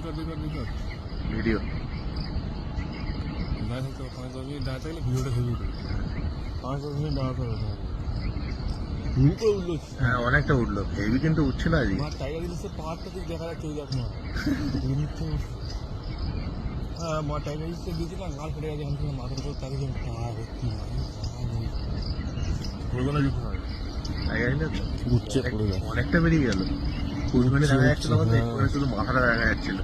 Video ভিডিওটা heavy করে 5-10 minute দাঁড়াতে হবে। উঠলো হ্যাঁ অনেকটা উঠলো, হেভি কিন্তু উঠছিল আজকে। টাইগার হিলসের পাহাড়টা থেকে দেখা যাচ্ছে ওই দেখ না। হ্যাঁ মা টাইগার হিলসে গিয়েছিলাম, গাল ফেটে গেছে এখান থেকে মাথার উপর তাকে যেন পা ভর্তি উঠছে পড়ে গেছে। অনেকটা বেরিয়ে গেল, ফুলগুলি দেখা যাচ্ছিল বলতে একটু শুধু মাথাটা দেখা যাচ্ছিল।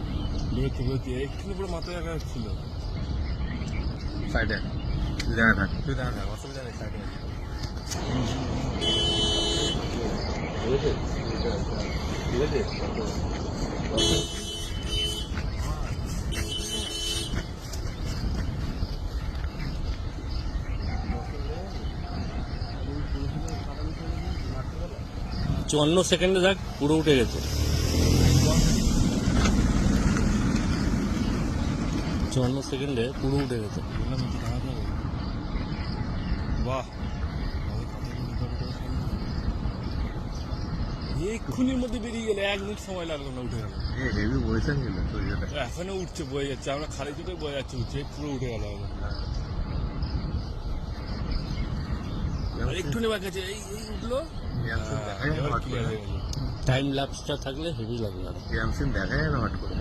বেরোচ্ছে একটু পুরো মাথায় দেখা যাচ্ছিল। সাইডে তুই দেখা থাক, অসুবিধা নেই, সাইডে ঠিক আছে। 54 সেকেন্ডে দেখ পুরো উঠে গেছে। 54 সেকেন্ডে পুরো উঠে গেছে। বাহ, এক্ষুনির মধ্যে বেরিয়ে গেলে 1 মিনিট সময় লাগলো না, উঠে গেল। হেভি বয়েছেন গেল, এখনো উঠছে, বয়ে যাচ্ছে, আমরা খালি চোখে বয়ে যাচ্ছে, উঠছে পুরো উঠে গেল। একটু নেওয়া গেছে, এই উঠলো। টাইম ল্যাপসটা থাকলে হেভি লাগবে। দেখা যায় না হট করে।